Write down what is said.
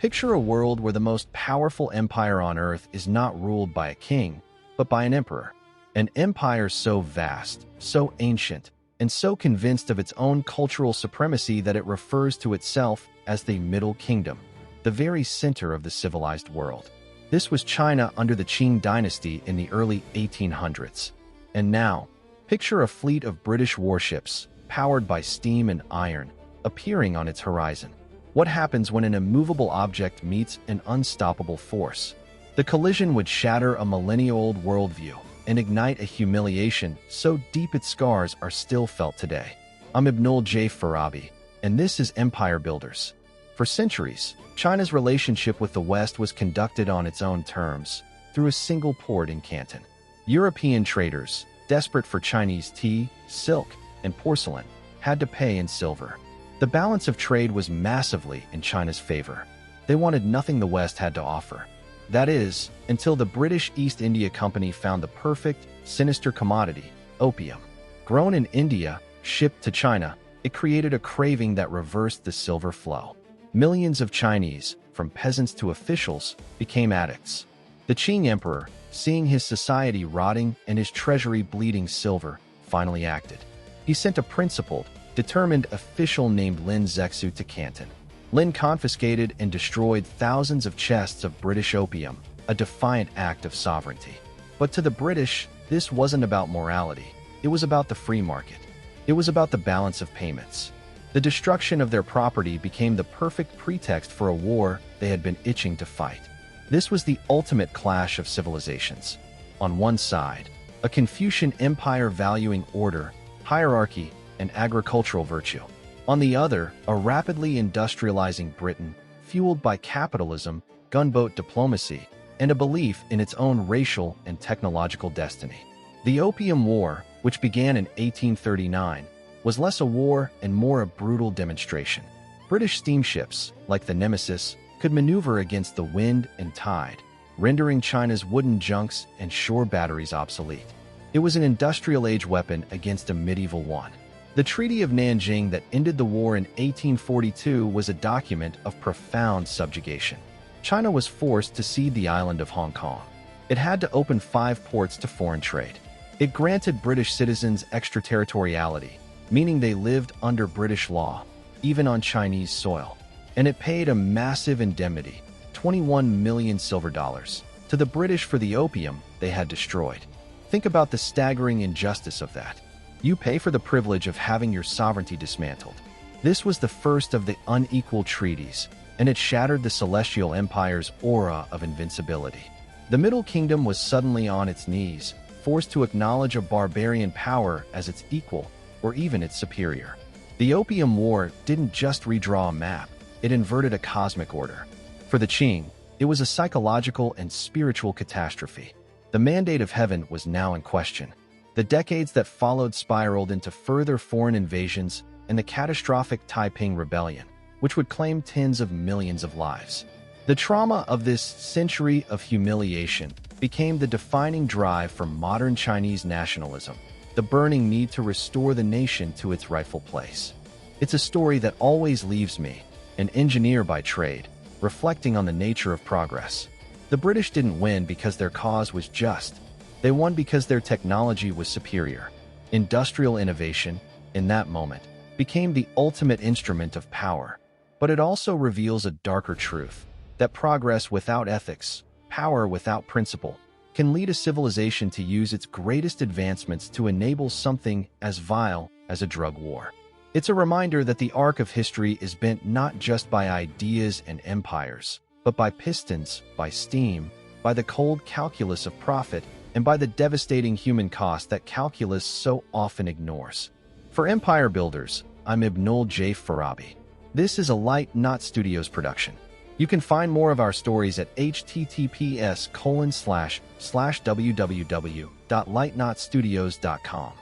Picture a world where the most powerful empire on earth is not ruled by a king, but by an emperor. An empire so vast, so ancient, and so convinced of its own cultural supremacy that it refers to itself as the Middle Kingdom, the very center of the civilized world. This was China under the Qing dynasty in the early 1800s. And now, picture a fleet of British warships, powered by steam and iron, appearing on its horizon. What happens when an immovable object meets an unstoppable force? The collision would shatter a millennia-old worldview and ignite a humiliation so deep its scars are still felt today. I'm Ibnul Jaif Farabi, and this is Empire Builders. For centuries, China's relationship with the West was conducted on its own terms, through a single port in Canton. European traders, desperate for Chinese tea, silk, and porcelain, had to pay in silver. The balance of trade was massively in China's favor. They wanted nothing the West had to offer. That is, until the British East India Company found the perfect, sinister commodity, opium. Grown in India, shipped to China, it created a craving that reversed the silver flow. Millions of Chinese, from peasants to officials, became addicts. The Qing emperor, seeing his society rotting and his treasury bleeding silver, finally acted. He sent a principled, determined official named Lin Zexu to Canton. Lin confiscated and destroyed thousands of chests of British opium, a defiant act of sovereignty. But to the British, this wasn't about morality. It was about the free market. It was about the balance of payments. The destruction of their property became the perfect pretext for a war they had been itching to fight. This was the ultimate clash of civilizations. On one side, a Confucian empire valuing order, hierarchy, and agricultural virtue. On the other, a rapidly industrializing Britain, fueled by capitalism, gunboat diplomacy, and a belief in its own racial and technological destiny. The Opium War, which began in 1839, was less a war and more a brutal demonstration. British steamships, like the Nemesis, could maneuver against the wind and tide, rendering China's wooden junks and shore batteries obsolete. It was an industrial-age weapon against a medieval one. The Treaty of Nanjing that ended the war in 1842 was a document of profound subjugation. China was forced to cede the island of Hong Kong. It had to open 5 ports to foreign trade. It granted British citizens extraterritoriality, meaning they lived under British law, even on Chinese soil. And it paid a massive indemnity, 21 million silver dollars, to the British for the opium they had destroyed. Think about the staggering injustice of that. You pay for the privilege of having your sovereignty dismantled. This was the first of the unequal treaties, and it shattered the Celestial Empire's aura of invincibility. The Middle Kingdom was suddenly on its knees, forced to acknowledge a barbarian power as its equal, or even its superior. The Opium War didn't just redraw a map, it inverted a cosmic order. For the Qing, it was a psychological and spiritual catastrophe. The mandate of heaven was now in question. The decades that followed spiraled into further foreign invasions and the catastrophic Taiping Rebellion, which would claim tens of millions of lives. The trauma of this century of humiliation became the defining drive for modern Chinese nationalism, the burning need to restore the nation to its rightful place. It's a story that always leaves me, an engineer by trade, reflecting on the nature of progress. The British didn't win because their cause was just. They won because their technology was superior. Industrial innovation, in that moment, became the ultimate instrument of power. But it also reveals a darker truth, that progress without ethics, power without principle, can lead a civilization to use its greatest advancements to enable something as vile as a drug war. It's a reminder that the arc of history is bent not just by ideas and empires, but by pistons, by steam, by the cold calculus of profit, and by the devastating human cost that calculus so often ignores. For Empire Builders, I'm Ibnul Jaif Farabi. This is a Light Knot Studios production. You can find more of our stories at https://www.lightknotstudios.com.